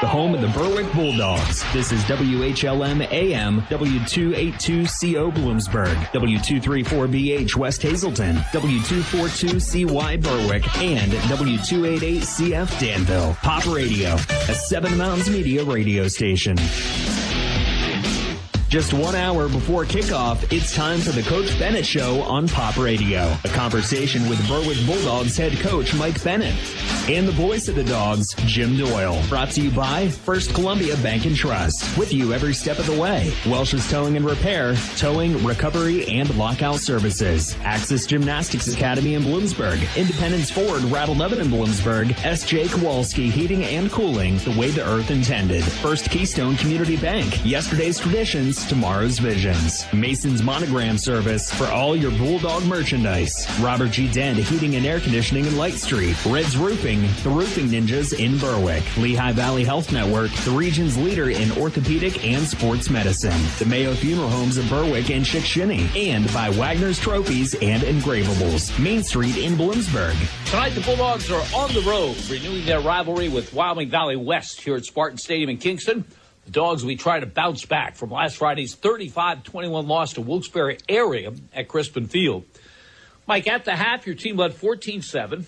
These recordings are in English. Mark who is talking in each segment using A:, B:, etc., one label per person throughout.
A: the home of the Berwick Bulldogs. This is WHLM AM, W282CO Bloomsburg, W234BH West Hazelton, W242CY Berwick, and W288CF Danville. Pop Radio, a Seven Mountains Media radio station. Just 1 hour before kickoff, it's time for the Coach Bennett Show on Pop Radio. A conversation with Berwick Bulldogs head coach Mike Bennett and the voice of the Dogs, Jim Doyle. Brought to you by First Columbia Bank and Trust. With you every step of the way. Welsh's Towing and Repair, towing, recovery, and lockout services. Axis Gymnastics Academy in Bloomsburg. Independence Ford, Rattlenubbin in Bloomsburg. S.J. Kowalski Heating and Cooling, the way the earth intended. First Keystone Community Bank. Yesterday's traditions, tomorrow's visions. Mason's Monogram Service for all your Bulldog merchandise. Robert G. Dent Heating and Air Conditioning in Light Street. Red's Roofing, the Roofing Ninjas in Berwick. Lehigh Valley Health Network, the region's leader in orthopedic and sports medicine. The Mayo Funeral Homes of Berwick and Chickashinny. And by Wagner's Trophies and Engravables. Main Street in Bloomsburg.
B: Tonight, the Bulldogs are on the road, renewing their rivalry with Wyoming Valley West here at Spartan Stadium in Kingston. The Dogs will be trying to bounce back from last Friday's 35-21 loss to Wilkes-Barre area at Crispin Field. Mike, at the half, your team led 14-7.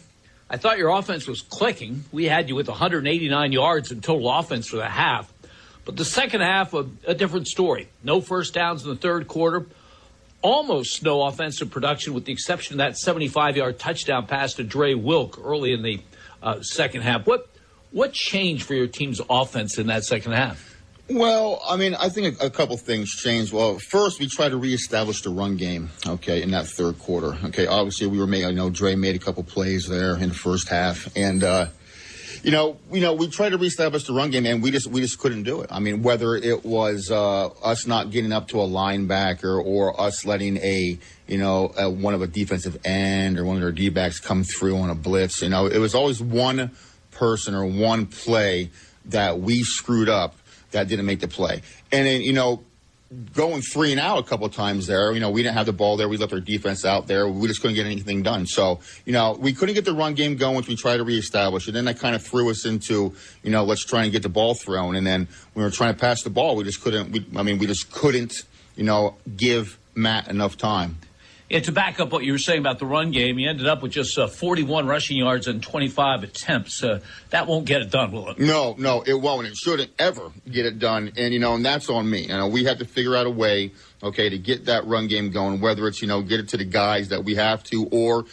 B: I thought your offense was clicking. We had you with 189 yards in total offense for the half. But the second half, a different story. No first downs in the third quarter. Almost no offensive production with the exception of that 75-yard touchdown pass to Dre Wilk early in the second half. What changed for your team's offense in that second half?
C: Well, I mean, I think a couple things changed. Well, first, we tried to reestablish the run game, okay, in that third quarter. Okay, obviously, Dre made a couple plays there in the first half. And, we tried to reestablish the run game, and we just couldn't do it. I mean, whether it was us not getting up to a linebacker or us letting one of a defensive end or one of their D-backs come through on a blitz, it was always one person or one play that we screwed up that didn't make the play. And then, going 3 and out a couple of times there, we didn't have the ball there. We left our defense out there. We just couldn't get anything done. So, we couldn't get the run game going once we tried to reestablish it. Then that kind of threw us into, let's try and get the ball thrown. And then when we were trying to pass the ball, we just couldn't, give Matt enough time.
B: Yeah, to back up what you were saying about the run game, you ended up with just 41 rushing yards and 25 attempts. That won't get it done, will it?
C: No, it won't. It shouldn't ever get it done. And, and that's on me. We have to figure out a way, okay, to get that run game going, whether it's, get it to the guys that we have to or,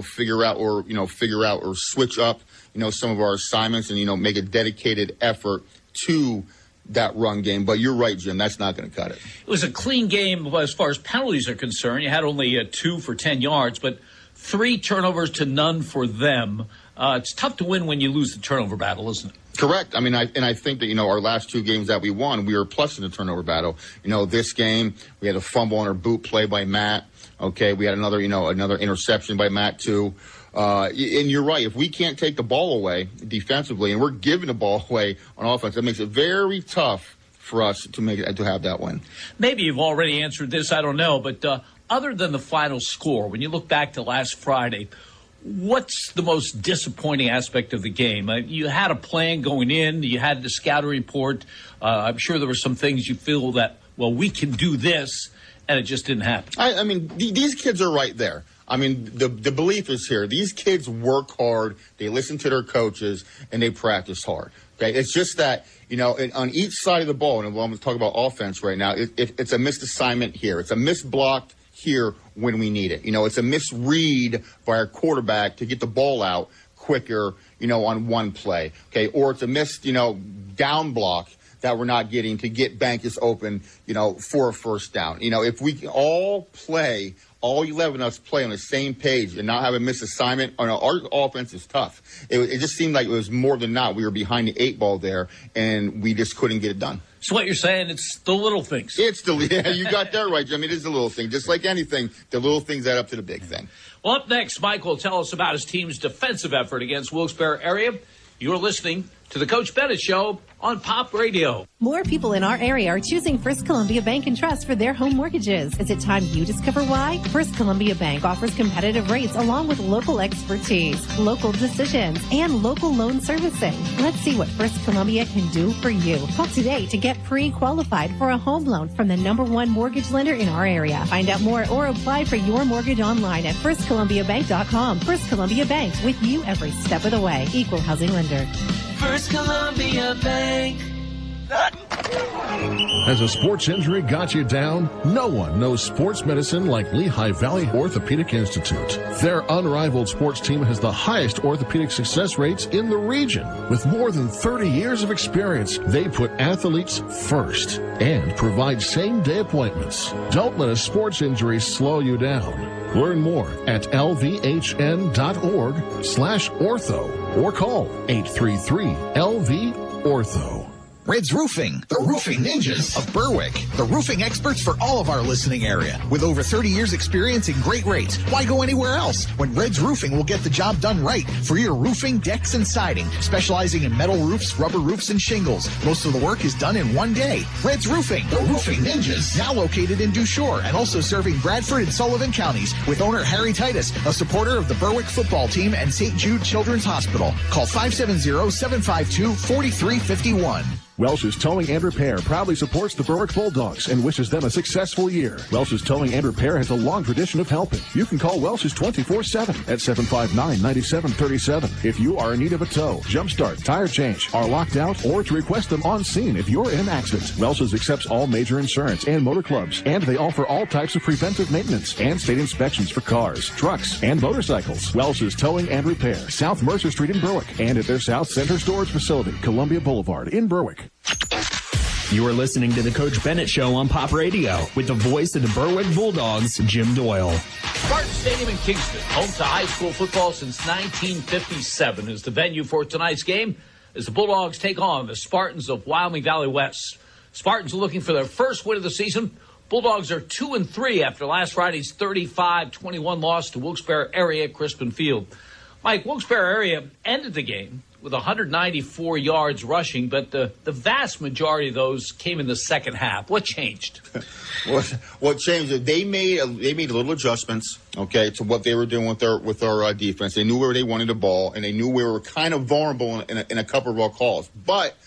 C: figure out or switch up, some of our assignments and, make a dedicated effort to that run game. But you're right, Jim, that's not going to cut it.
B: It was a clean game as far as penalties are concerned. You had only 2 for 10 yards, but 3 turnovers to none for them. It's tough to win when you lose the turnover battle, isn't it?
C: Correct. I mean, I think that, our last 2 games that we won, we were plus in the turnover battle. This game, we had a fumble on our boot play by Matt. Okay, we had another interception by Matt, too. And you're right. If we can't take the ball away defensively, and we're giving the ball away on offense, that makes it very tough for us to have that win.
B: Maybe you've already answered this. I don't know. But other than the final score, when you look back to last Friday, what's the most disappointing aspect of the game? You had a plan going in. You had the scouting report. I'm sure there were some things you feel that, we can do this, and it just didn't happen.
C: I mean, these kids are right there. I mean, the belief is here. These kids work hard, they listen to their coaches, and they practice hard. Okay, it's just that, on each side of the ball, and I'm going to talk about offense right now, it's a missed assignment here. It's a missed block here when we need it. It's a misread by our quarterback to get the ball out quicker, on one play. Okay, or it's a missed, down block that we're not getting to get Bankus open, for a first down. If we all 11 of us play on the same page and not have a missed assignment, our offense is tough. It just seemed like it was more than not. We were behind the 8 ball there, and we just couldn't get it done.
B: So what you're saying, it's the little things.
C: Yeah, you got that right, Jim. It is the little thing. Just like anything, the little things add up to the big thing.
B: Well, up next, Mike will tell us about his team's defensive effort against Wilkes-Barre area. You're listening to the Coach Bennett Show on Pop Radio.
D: More people in our area are choosing First Columbia Bank and Trust for their home mortgages. Is it time you discover why? First Columbia Bank offers competitive rates along with local expertise, local decisions, and local loan servicing. Let's see what First Columbia can do for you. Call today to get pre-qualified for a home loan from the #1 mortgage lender in our area. Find out more or apply for your mortgage online at firstcolumbiabank.com. First Columbia Bank, with you every step of the way. Equal housing lender.
E: First Columbia Bank.
F: Has a sports injury got you down? No one knows sports medicine like Lehigh Valley Orthopedic Institute. Their unrivaled sports team has the highest orthopedic success rates in the region. With more than 30 years of experience, they put athletes first and provide same-day appointments. Don't let a sports injury slow you down. Learn more at lvhn.org/ortho or call 833-LV-ORTHO.
G: Red's Roofing, the roofing ninjas of Berwick. The roofing experts for all of our listening area. With over 30 years experience and great rates, why go anywhere else when Red's Roofing will get the job done right for your roofing, decks, and siding. Specializing in metal roofs, rubber roofs, and shingles. Most of the work is done in one day. Red's Roofing, the roofing ninjas. Now located in Dushore and also serving Bradford and Sullivan counties with owner Harry Titus, a supporter of the Berwick football team and St. Jude Children's Hospital. Call 570-752-4351.
F: Welsh's Towing and Repair proudly supports the Berwick Bulldogs and wishes them a successful year. Welsh's Towing and Repair has a long tradition of helping. You can call Welsh's 24/7 at 759-9737 if you are in need of a tow, jump start, tire change, are locked out, or to request them on scene if you're in an accident. Welsh's accepts all major insurance and motor clubs, and they offer all types of preventive maintenance and state inspections for cars, trucks, and motorcycles. Welsh's Towing and Repair, South Mercer Street in Berwick, and at their South Center Storage Facility, Columbia Boulevard in Berwick.
A: You are listening to the Coach Bennett Show on Pop Radio with the voice of the Berwick Bulldogs, Jim Doyle.
B: Spartan Stadium in Kingston, home to high school football since 1957, is the venue for tonight's game as the Bulldogs take on the Spartans of Wyoming Valley West. Spartans are looking for their first win of the season. Bulldogs are 2-3 after last Friday's 35-21 loss to Wilkes-Barre area at Crispin Field. Mike, Wilkes-Barre area ended the game with 194 yards rushing, but the vast majority of those came in the second half. What changed?
C: What changed is they made a little adjustments, okay, to what they were doing with our defense. They knew where they wanted the ball, and they knew we were kind of vulnerable in a couple of our calls. But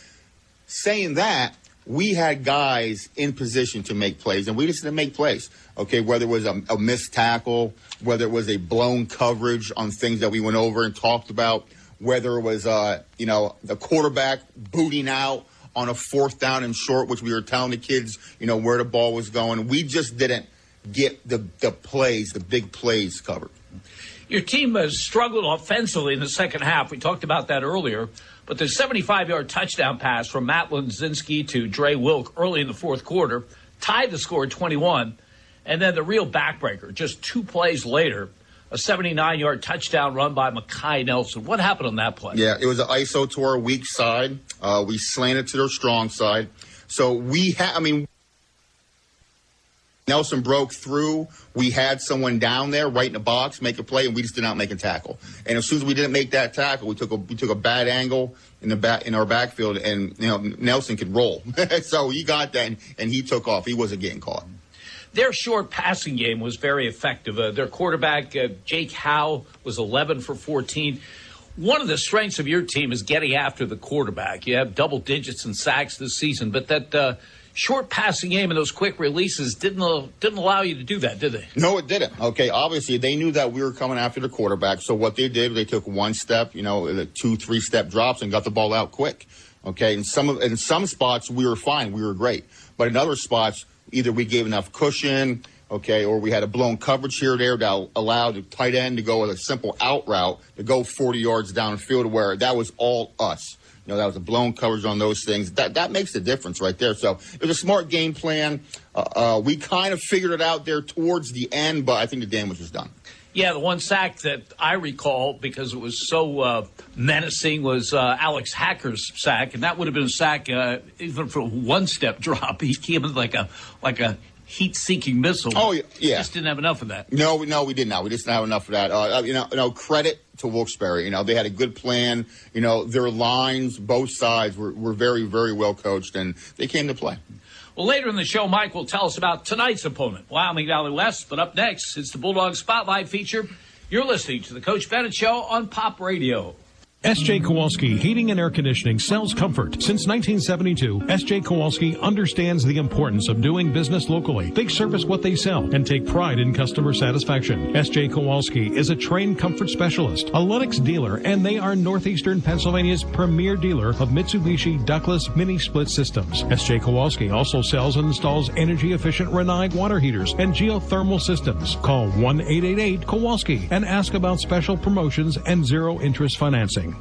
C: saying that, we had guys in position to make plays, and we just didn't make plays, okay, whether it was a missed tackle, whether it was a blown coverage on things that we went over and talked about, whether it was, the quarterback booting out on a 4th down and short, which we were telling the kids, where the ball was going. We just didn't get the plays, the big plays covered.
B: Your team has struggled offensively in the second half. We talked about that earlier. But the 75-yard touchdown pass from Matt Linzinski to Dre Wilk early in the fourth quarter tied the score at 21. And then the real backbreaker, just 2 plays later, a 79-yard touchdown run by Makai Nelson. What happened on that play?
C: Yeah, it was an ISO to our weak side. We slanted to their strong side. So Nelson broke through. We had someone down there right in the box, make a play, and we just did not make a tackle. And as soon as we didn't make that tackle, we took a bad angle in our backfield, and Nelson could roll. So he got that, and he took off. He wasn't getting caught.
B: Their short passing game was very effective. Their quarterback, Jake Howe, was 11 for 14. One of the strengths of your team is getting after the quarterback. You have double digits in sacks this season, but that short passing game and those quick releases didn't allow you to do that, did they?
C: No, it didn't. Okay, obviously they knew that we were coming after the quarterback. So what they did, they took one step, 2-3 step drops and got the ball out quick. Okay, in some spots we were fine, we were great, but in other spots either we gave enough cushion, okay, or we had a blown coverage here or there that allowed the tight end to go with a simple out route to go 40 yards downfield, where that was all us. That was a blown coverage on those things. That makes the difference right there. So it was a smart game plan. We kind of figured it out there towards the end, but I think the damage was done.
B: Yeah, the one sack that I recall, because it was so menacing, was Alex Hacker's sack, and that would have been a sack even for a one-step drop. He came in like a heat-seeking missile.
C: Oh, yeah.
B: Just didn't have enough of that.
C: No, we did not. We just didn't have enough of that. Credit to Wilkes-Barre. They had a good plan. Their lines, both sides, were very, very well coached, and they came to play.
B: Well, later in the show, Mike will tell us about tonight's opponent, Wyoming Valley West. But up next, it's the Bulldog Spotlight feature. You're listening to the Coach Bennett Show on Pop Radio.
H: S.J. Kowalski Heating and Air Conditioning sells comfort. Since 1972, S.J. Kowalski understands the importance of doing business locally. They service what they sell and take pride in customer satisfaction. S.J. Kowalski is a trained comfort specialist, a Lennox dealer, and they are Northeastern Pennsylvania's premier dealer of Mitsubishi ductless mini-split systems. S.J. Kowalski also sells and installs energy-efficient Renai water heaters and geothermal systems. Call 1-888-KOWALSKI and ask about special promotions and zero-interest financing.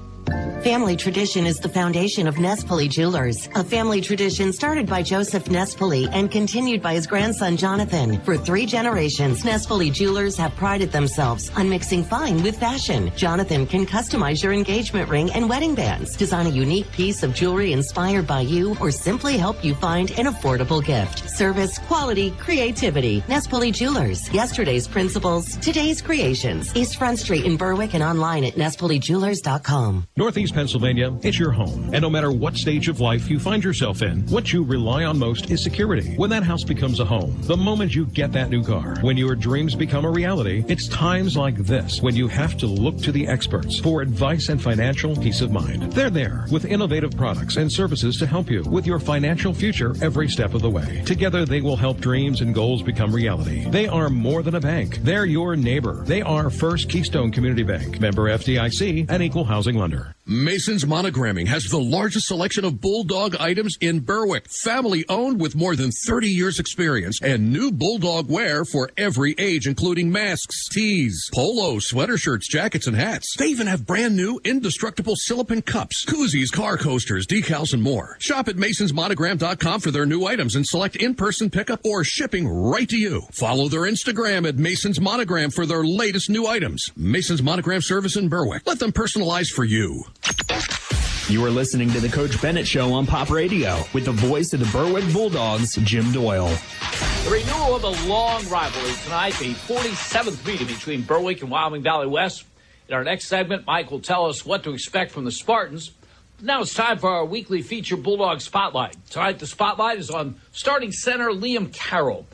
I: Family tradition is the foundation of Nespoli Jewelers. A family tradition started by Joseph Nespoli and continued by his grandson Jonathan. For 3 generations, Nespoli Jewelers have prided themselves on mixing fine with fashion. Jonathan can customize your engagement ring and wedding bands, design a unique piece of jewelry inspired by you, or simply help you find an affordable gift. Service, quality, creativity. Nespoli Jewelers. Yesterday's principles, today's creations. East Front Street in Berwick and online at nespolijewelers.com.
H: Northeast Pennsylvania, it's your home. And no matter what stage of life you find yourself in, what you rely on most is security. When that house becomes a home, the moment you get that new car, when your dreams become a reality, it's times like this when you have to look to the experts for advice and financial peace of mind. They're there with innovative products and services to help you with your financial future every step of the way. Together, they will help dreams and goals become reality. They are more than a bank. They're your neighbor. They are First Keystone Community Bank, member FDIC, and equal housing lender.
J: Mason's Monogramming has the largest selection of Bulldog items in Berwick. Family owned with more than 30 years experience and new Bulldog wear for every age, including masks, tees, polos, sweater shirts, jackets, and hats. They even have brand new indestructible silicone cups, koozies, car coasters, decals, and more. Shop at masonsmonogram.com for their new items and select in-person pickup or shipping right to you. Follow their Instagram at Mason's Monogram for their latest new items. Mason's Monogram service in Berwick. Let them personalize for you.
A: You are listening to the Coach Bennett Show on Pop Radio with the voice of the Berwick Bulldogs, Jim Doyle.
B: The renewal of a long rivalry tonight, the 47th meeting between Berwick and Wyoming Valley West. In our next segment, Mike will tell us what to expect from the Spartans. Now it's time for our weekly feature Bulldog Spotlight. Tonight the spotlight is on starting center Liam Carroll.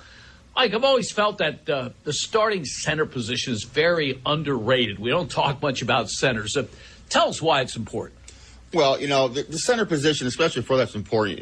B: Mike, I've always felt that the starting center position is very underrated. We don't talk much about centers. Tell us why it's important.
C: Well, the center position, especially for that's important,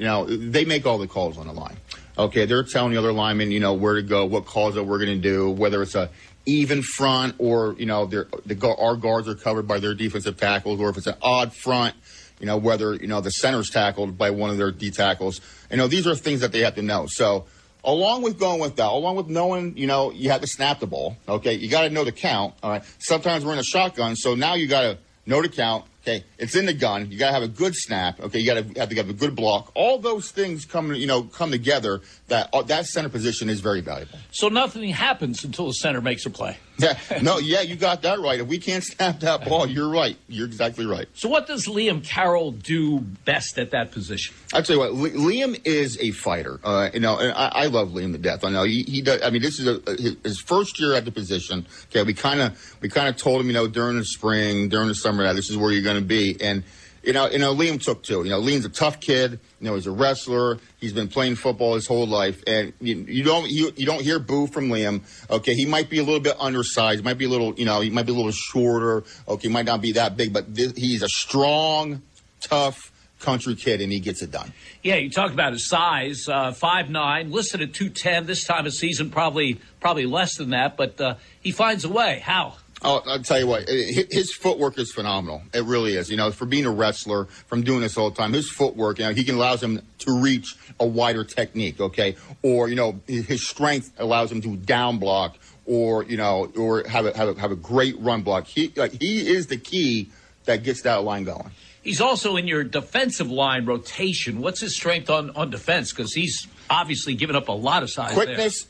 C: they make all the calls on the line. Okay, they're telling the other linemen, where to go, what calls that we're going to do, whether it's a even front or, our guards are covered by their defensive tackles, or if it's an odd front, whether, the center's tackled by one of their D tackles. These are things that they have to know. So along with going with that, along with knowing, you have to snap the ball, okay, you got to know the count, all right. Sometimes we're in a shotgun, so now you got to know the count. Okay, it's in the gun. You got to have a good snap. Okay, you got to have a good block. All those things come together. That center position is very valuable.
B: So nothing happens until the center makes a play.
C: Yeah, you got that right. If we can't snap that ball, you're right. You're exactly right.
B: So what does Liam Carroll do best at that position?
C: I'll tell you what, Liam is a fighter. And I love Liam to death. I know he does. I mean, this is his first year at the position. Okay, we kind of told him, during the spring, during the summer, that this is where you're going to be. And Liam took to. Liam's a tough kid. He's a wrestler. He's been playing football his whole life, and you don't hear boo from Liam. Okay, he might be a little bit undersized. Might be a little, he might be a little shorter. Okay, might not be that big, but he's a strong, tough country kid, and he gets it done.
B: Yeah, you talk about his size, 5'9", listed at 210. This time of season, probably less than that, but he finds a way. How?
C: Oh, I'll tell you what, his footwork is phenomenal. It really is. For being a wrestler, from doing this all the time, his footwork, he allows him to reach a wider technique, okay? Or, his strength allows him to down block or have a great run block. He is the key that gets that line going.
B: He's also in your defensive line rotation. What's his strength on defense? Because he's obviously given up a lot of size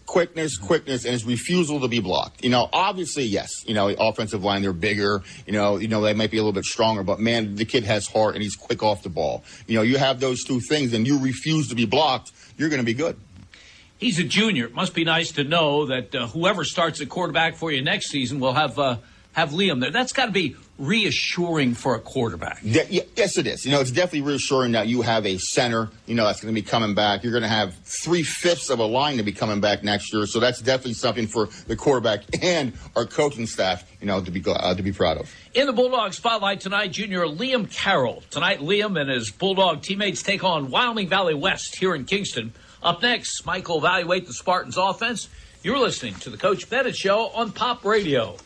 C: Quickness, and his refusal to be blocked. Obviously, yes, offensive line, they're bigger, they might be a little bit stronger, but man, the kid has heart and he's quick off the ball. You have those two things and you refuse to be blocked, you're going to be good.
B: He's a junior. It must be nice to know that whoever starts at quarterback for you next season will have Liam there. That's got to be reassuring for a quarterback.
C: Yes, it is. It's definitely reassuring that you have a center, that's going to be coming back. You're going to have 3/5 of a line to be coming back next year. So that's definitely something for the quarterback and our coaching staff, to be proud of.
B: In the Bulldog spotlight tonight, junior Liam Carroll. Tonight, Liam and his Bulldog teammates take on Wyoming Valley West here in Kingston. Up next, Mike will evaluate the Spartans' offense. You're listening to the Coach Bennett Show on Pop Radio.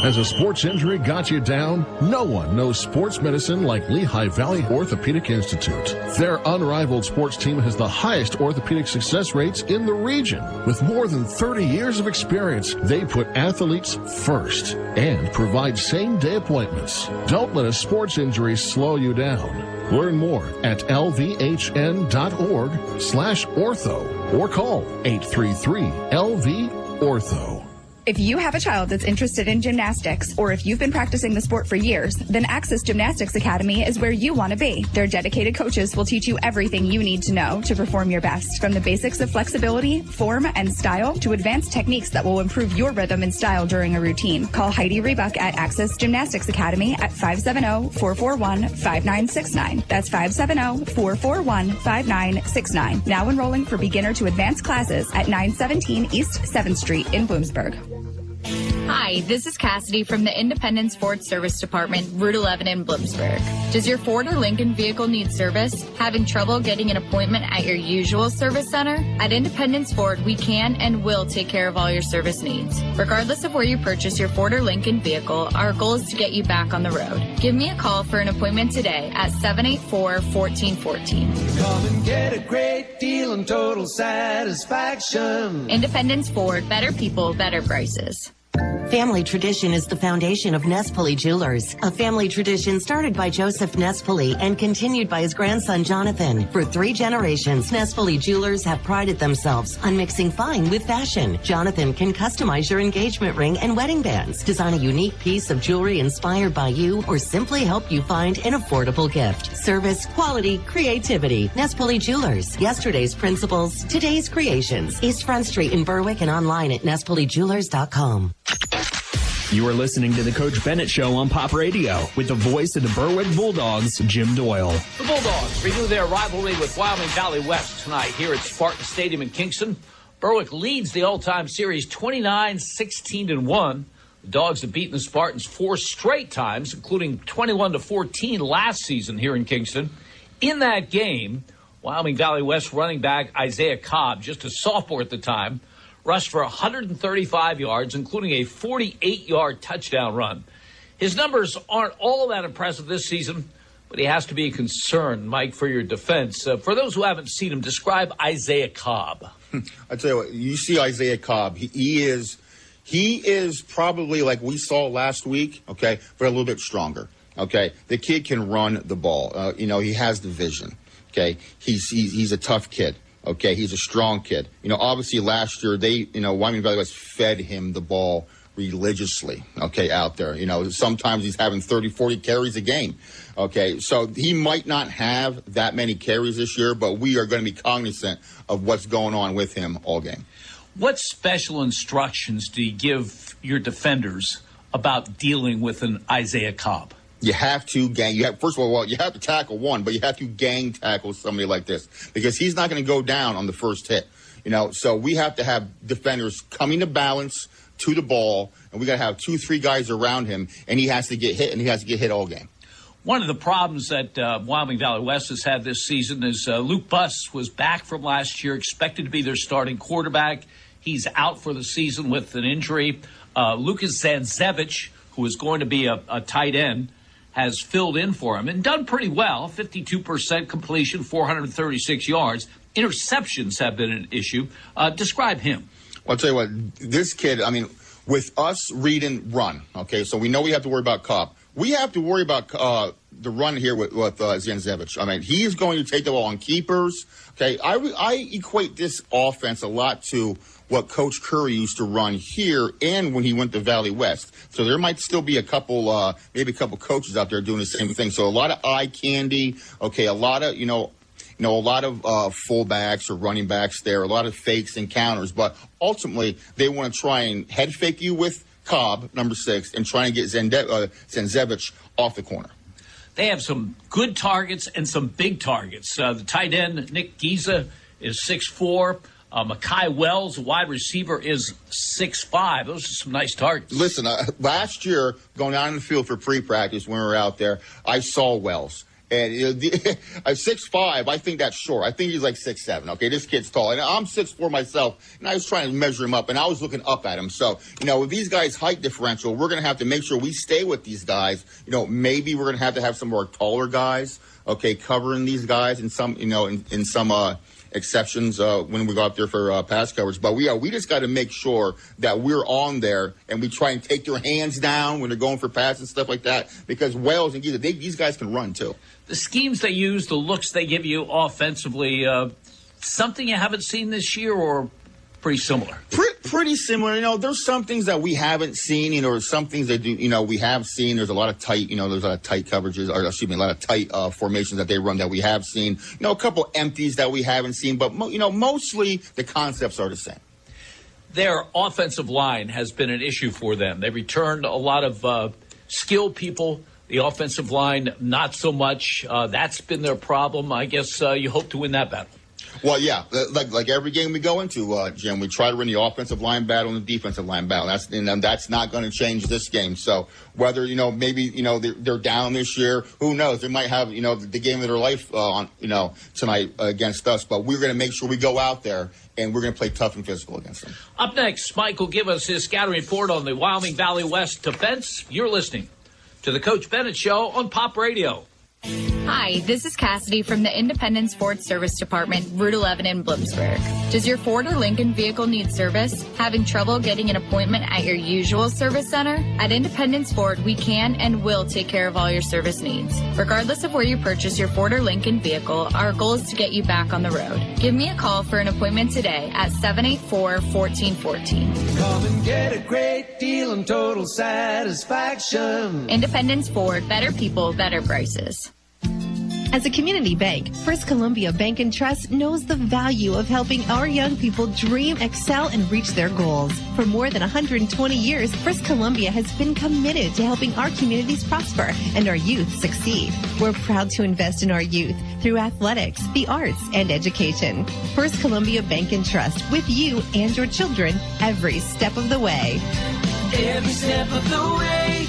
F: Has a sports injury got you down? No one knows sports medicine like Lehigh Valley Orthopedic Institute. Their unrivaled sports team has the highest orthopedic success rates in the region. With more than 30 years of experience, they put athletes first and provide same-day appointments. Don't let a sports injury slow you down. Learn more at lvhn.org/ortho or call 833-LV-ORTHO.
K: If you have a child that's interested in gymnastics, or if you've been practicing the sport for years, then Access Gymnastics Academy is where you want to be. Their dedicated coaches will teach you everything you need to know to perform your best, from the basics of flexibility, form, and style to advanced techniques that will improve your rhythm and style during a routine. Call Heidi Rebuck at Access Gymnastics Academy at 570-441-5969. That's 570-441-5969. Now enrolling for beginner to advanced classes at 917 East 7th Street in Bloomsburg.
L: Hi, this is Cassidy from the Independence Ford Service Department, Route 11 in Bloomsburg. Does your Ford or Lincoln vehicle need service? Having trouble getting an appointment at your usual service center? At Independence Ford, we can and will take care of all your service needs. Regardless of where you purchase your Ford or Lincoln vehicle, our goal is to get you back on the road. Give me a call for an appointment today at 784-1414.
E: Come and get a great deal and total satisfaction.
L: Independence Ford, better people, better prices.
I: Family tradition is the foundation of Nespoli Jewelers, a family tradition started by Joseph Nespoli and continued by his grandson Jonathan. For 3 generations, Nespoli Jewelers have prided themselves on mixing fine with fashion. Jonathan can customize your engagement ring and wedding bands, design a unique piece of jewelry inspired by you, or simply help you find an affordable gift. Service, quality, creativity. Nespoli Jewelers. Yesterday's principles, today's creations. East Front Street in Berwick and online at nespolijewelers.com.
A: You are listening to the Coach Bennett Show on Pop Radio with the voice of the Berwick Bulldogs, Jim Doyle.
B: The Bulldogs renew their rivalry with Wyoming Valley West tonight here at Spartan Stadium in Kingston. Berwick leads the all-time series 29-16-1. The Dogs have beaten the Spartans 4 straight times, including 21-14 last season here in Kingston. In that game, Wyoming Valley West running back Isaiah Cobb, just a sophomore at the time, rushed for 135 yards, including a 48-yard touchdown run. His numbers aren't all that impressive this season, but he has to be a concern, Mike, for your defense. For those who haven't seen him, describe Isaiah Cobb.
C: I tell you what, you see Isaiah Cobb, he is probably like we saw last week, okay, but a little bit stronger, okay? The kid can run the ball. He has the vision, okay? He's a tough kid. Okay, he's a strong kid. Obviously last year Wyoming Valley West fed him the ball religiously, okay, out there. Sometimes he's having 30, 40 carries a game. Okay, so he might not have that many carries this year, but we are going to be cognizant of what's going on with him all game.
B: What special instructions do you give your defenders about dealing with an Isaiah Cobb?
C: You have to first of all, you have to tackle one, but you have to gang tackle somebody like this because he's not going to go down on the first hit. So we have to have defenders coming to balance to the ball, and we got to have 2-3 guys around him, and he has to get hit, and he has to get hit all game.
B: One of the problems that Wyoming Valley West has had this season is Luke Buss was back from last year, expected to be their starting quarterback. He's out for the season with an injury. Lucas Zanzevich, who is going to be a tight end, has filled in for him and done pretty well. 52% completion, 436 yards. Interceptions have been an issue. Describe him.
C: Well, I'll tell you what, this kid, with us reading run, okay, so we know we have to worry about Cobb. We have to worry about the run here with Zanzevich. He is going to take the ball on keepers. Okay, I equate this offense a lot to what Coach Curry used to run here and when he went to Valley West. So there might still be maybe a couple coaches out there doing the same thing. So a lot of eye candy, okay, a lot of, a lot of fullbacks or running backs there, a lot of fakes and counters. But ultimately, they want to try and head fake you with Cobb, number 6, and try and get Zenzevic off the corner.
B: They have some good targets and some big targets. The tight end, Nick Giza, is 6'4". Makai Wells, wide receiver, is 6'5". Those are some nice targets.
C: Listen, last year, going out in the field for pre-practice when we were out there, I saw Wells. And 6'5", I think that's short. I think he's like 6'7". Okay, this kid's tall. And I'm 6'4" myself, and I was trying to measure him up, and I was looking up at him. So, with these guys' height differential, we're going to have to make sure we stay with these guys. Maybe we're going to have some more taller guys, okay, covering these guys in some, in some exceptions when we go out there for pass coverage. But we just got to make sure that we're on there and we try and take their hands down when they're going for passes and stuff like that, because Wells and Giza, these guys can run too.
B: The schemes they use, the looks they give you offensively, something you haven't seen this year, or pretty similar?
C: Pretty similar. There's some things that we haven't seen, or some things that do, we have seen. There's a lot of tight, there's a lot of tight coverages, or excuse me, a lot of tight formations that they run that we have seen. A couple empties that we haven't seen, but, mostly the concepts are the same.
B: Their offensive line has been an issue for them. They returned a lot of skilled people. The offensive line, not so much. That's been their problem. I guess you hope to win that battle.
C: Well, yeah, like every game we go into, Jim, we try to win the offensive line battle and the defensive line battle. That's not going to change this game. So whether, maybe, they're down this year, who knows? They might have, the game of their life on, tonight against us. But we're going to make sure we go out there and we're going to play tough and physical against them.
B: Up next, Mike will give us his scouting report on the Wyoming Valley West defense. You're listening to the Coach Bennett Show on Pop Radio.
L: Hi, this is Cassidy from the Independence Ford Service Department, Route 11 in Bloomsburg. Does your Ford or Lincoln vehicle need service? Having trouble getting an appointment at your usual service center? At Independence Ford, we can and will take care of all your service needs. Regardless of where you purchase your Ford or Lincoln vehicle, our goal is to get you back on the road. Give me a call for an appointment today at 784-1414.
E: Come and get a great deal and total satisfaction.
L: Independence Ford, better people, better prices.
D: As a community bank, First Columbia Bank and Trust knows the value of helping our young people dream, excel, and reach their goals. For more than 120 years, First Columbia has been committed to helping our communities prosper and our youth succeed. We're proud to invest in our youth through athletics, the arts, and education. First Columbia Bank and Trust, with you and your children every step of the way.
E: Every step of the way,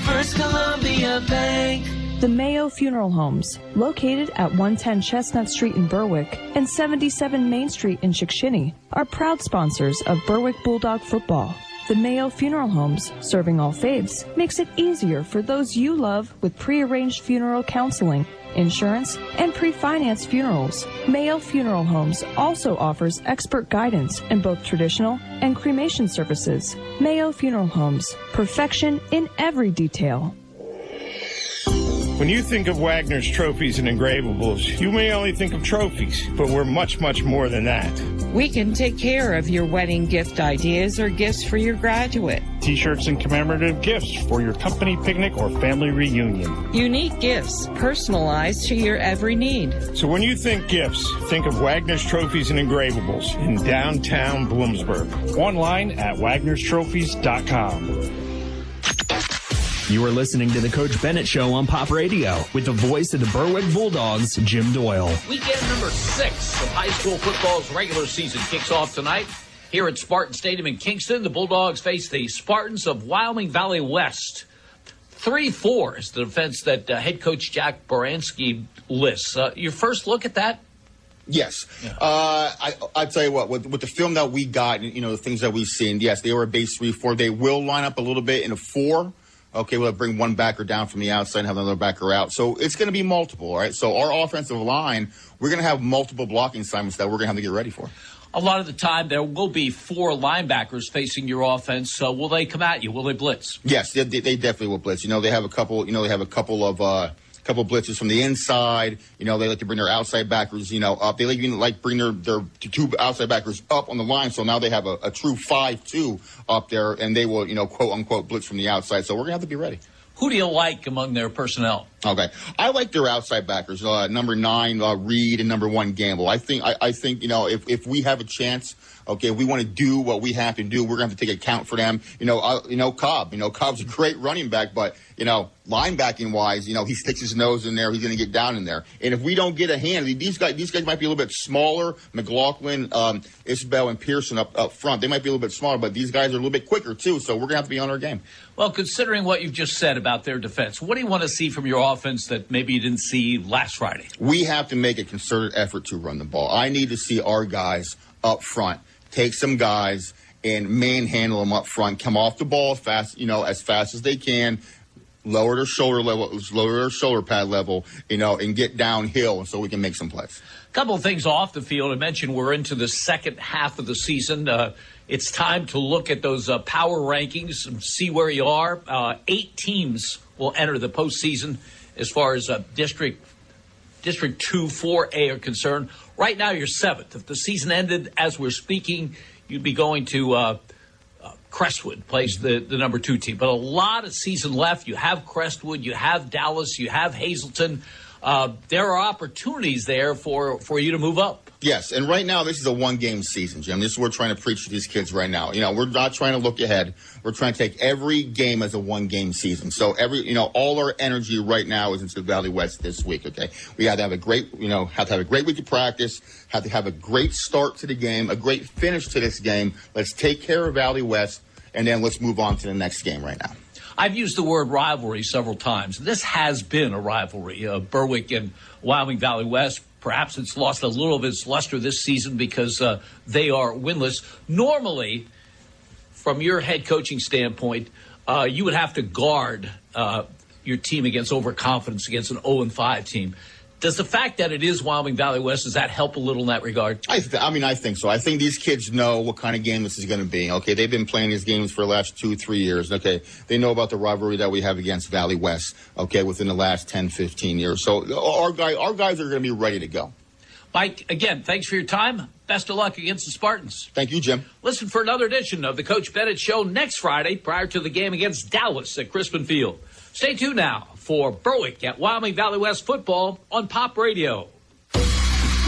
E: First Columbia Bank.
M: The Mayo Funeral Homes, located at 110 Chestnut Street in Berwick and 77 Main Street in Chickashinny, are proud sponsors of Berwick Bulldog football. The Mayo Funeral Homes, serving all faiths, makes it easier for those you love with pre-arranged funeral counseling, insurance, and pre-financed funerals. Mayo Funeral Homes also offers expert guidance in both traditional and cremation services. Mayo Funeral Homes, perfection in every detail.
N: When you think of Wagner's Trophies and Engravables, you may only think of trophies, but we're much, much more than that.
O: We can take care of your wedding gift ideas or gifts for your graduate.
N: T-shirts and commemorative gifts for your company picnic or family reunion.
O: Unique gifts, personalized to your every need.
N: So when you think gifts, think of Wagner's Trophies and Engravables in downtown Bloomsburg. Online at wagnerstrophies.com.
A: You are listening to the Coach Bennett Show on Pop Radio with the voice of the Berwick Bulldogs, Jim Doyle.
B: Weekend number 6 of high school football's regular season kicks off tonight. Here at Spartan Stadium in Kingston, the Bulldogs face the Spartans of Wyoming Valley West. 3-4 is the defense that head coach Jack Baranski lists. Your first look at that?
C: Yes. Yeah. I tell you what, with the film that we got, the things that we've seen, yes, they were a base 3-4. They will line up a little bit in a 4. Okay, we'll bring one backer down from the outside and have another backer out. So it's going to be multiple, all right? So our offensive line, we're going to have multiple blocking assignments that we're going to have to get ready for.
B: A lot of the time, there will be 4 linebackers facing your offense. So will they come at you? Will they blitz?
C: Yes, they definitely will blitz. They have a couple of blitzes from the inside. They like to bring their outside backers, up. They like bring their 2 outside backers up on the line. So now they have a true 5-2 up there, and they will, quote unquote, blitz from the outside. So we're gonna have to be ready.
B: Who do you like among their personnel?
C: Okay, I like their outside backers. Number 9, Reed, and number 1, Gamble. I think if we have a chance, okay, if we want to do what we have to do, we're going to have to take account for them. Cobb. Cobb's a great running back, but linebacking wise, he sticks his nose in there. He's going to get down in there. And if we don't get a hand, these guys might be a little bit smaller. McLaughlin, Isbell, and Pearson up front, they might be a little bit smaller, but these guys are a little bit quicker too. So we're going to have to be on our game.
B: Well, considering what you've just said about their defense, what do you want to see from your offense that maybe you didn't see last Friday?
C: We have to make a concerted effort to run the ball. I need to see our guys up front take some guys and manhandle them up front, come off the ball fast, as fast as they can, lower their shoulder pad level, and get downhill so we can make some plays.
B: A couple of things off the field. I mentioned we're into the second half of the season. It's time to look at those power rankings and see where you are. 8 teams will enter the postseason as far as District 2, 4A are concerned. Right now, you're 7th. If the season ended as we're speaking, you'd be going to Crestwood, plays the number 2 team. But a lot of season left. You have Crestwood, you have Dallas, you have Hazleton. There are opportunities there for you to move up.
C: Yes, and right now this is a 1-game season, Jim. This is what we're trying to preach to these kids right now. We're not trying to look ahead. We're trying to take every game as a 1-game season. So all our energy right now is into Valley West this week. Okay, we have to have a great, have to have a great week of practice. Have to have a great start to the game, a great finish to this game. Let's take care of Valley West, and then let's move on to the next game right now.
B: I've used the word rivalry several times. This has been a rivalry, Berwick and Wyoming Valley West. Perhaps it's lost a little of its luster this season because they are winless. Normally, from your head coaching standpoint, you would have to guard your team against overconfidence against an 0-5 team. Does the fact that it is Wyoming Valley West, does that help a little in that regard? I
C: think so. I think these kids know what kind of game this is going to be. Okay, they've been playing these games for the last 2-3 years. Okay, they know about the rivalry that we have against Valley West, okay, within the last 10-15 years. So our guys are going to be ready to go.
B: Mike, again, thanks for your time. Best of luck against the Spartans.
C: Thank you, Jim.
B: Listen for another edition of the Coach Bennett Show next Friday prior to the game against Dallas at Crispin Field. Stay tuned now for Berwick at Wyoming Valley West football on Pop Radio.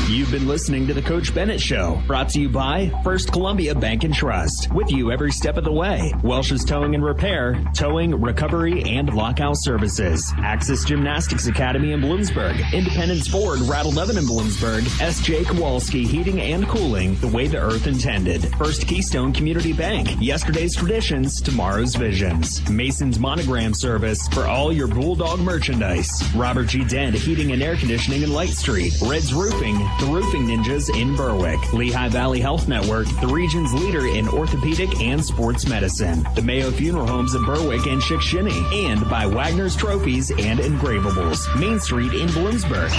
A: You've been listening to the Coach Bennett Show, brought to you by First Columbia Bank and Trust. With you every step of the way. Welsh's Towing and Repair, towing, recovery, and lockout services. Axis Gymnastics Academy in Bloomsburg. Independence Ford, Rattle 11 in Bloomsburg. S.J. Kowalski Heating and Cooling, the way the earth intended. First Keystone Community Bank. Yesterday's traditions, tomorrow's visions. Mason's Monogram Service for all your Bulldog merchandise. Robert G. Dent Heating and Air Conditioning in Light Street. Red's Roofing, the Roofing Ninjas in Berwick. Lehigh Valley Health Network, the region's leader in orthopedic and sports medicine. The Mayo Funeral Homes in Berwick and Chickashinny. And by Wagner's Trophies and Engravables. Main Street in Bloomsburg.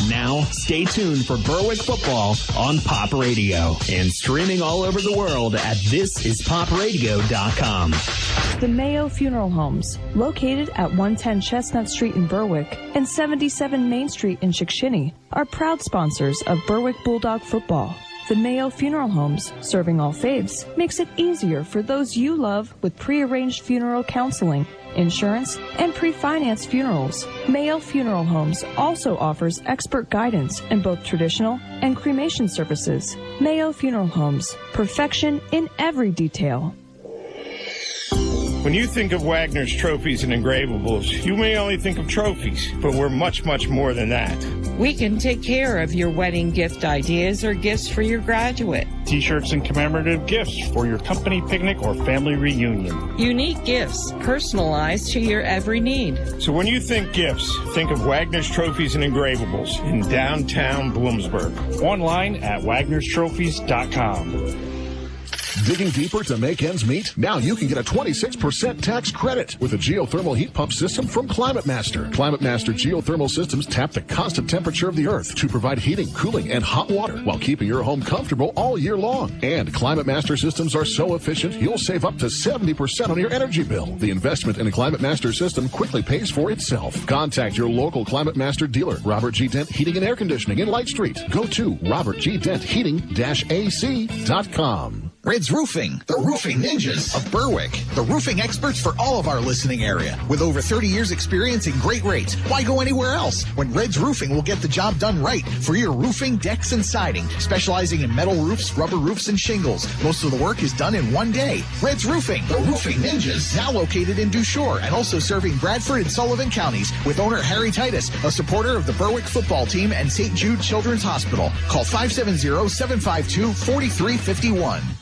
A: Now, stay tuned for Berwick football on Pop Radio and streaming all over the world at thisispopradio.com.
M: The Mayo Funeral Homes, located at 110 Chestnut Street in Berwick and 77 Main Street in Chickashinny, are proud sponsors of Berwick Bulldog football. The Mayo Funeral Homes, serving all faiths, makes it easier for those you love with pre-arranged funeral counseling, insurance, and pre-financed funerals. Mayo Funeral Homes also offers expert guidance in both traditional and cremation services. Mayo Funeral Homes, perfection in every detail.
N: When you think of Wagner's Trophies and Engravables, you may only think of trophies, but we're much, much more than that.
O: We can take care of your wedding gift ideas or gifts for your graduate.
N: T-shirts and commemorative gifts for your company picnic or family reunion.
O: Unique gifts, personalized to your every need.
N: So when you think gifts, think of Wagner's Trophies and Engravables in downtown Bloomsburg. Online at wagnerstrophies.com.
F: Digging deeper to make ends meet? Now you can get a 26% tax credit with a geothermal heat pump system from Climate Master. Climate Master geothermal systems tap the constant temperature of the earth to provide heating, cooling, and hot water while keeping your home comfortable all year long. And Climate Master systems are so efficient, you'll save up to 70% on your energy bill. The investment in a Climate Master system quickly pays for itself. Contact your local Climate Master dealer, Robert G. Dent Heating and Air Conditioning in Light Street. Go to robertgdentheating-ac.com.
G: Red's Roofing, the roofing ninjas of Berwick. The roofing experts for all of our listening area. With over 30 years experience and great rates. Why go anywhere else when Red's Roofing will get the job done right for your roofing, decks, and siding. Specializing in metal roofs, rubber roofs, and shingles. Most of the work is done in one day. Red's Roofing, the roofing ninjas. Now located in Dushore and also serving Bradford and Sullivan counties with owner Harry Titus, a supporter of the Berwick football team and St. Jude Children's Hospital. Call 570-752-4351.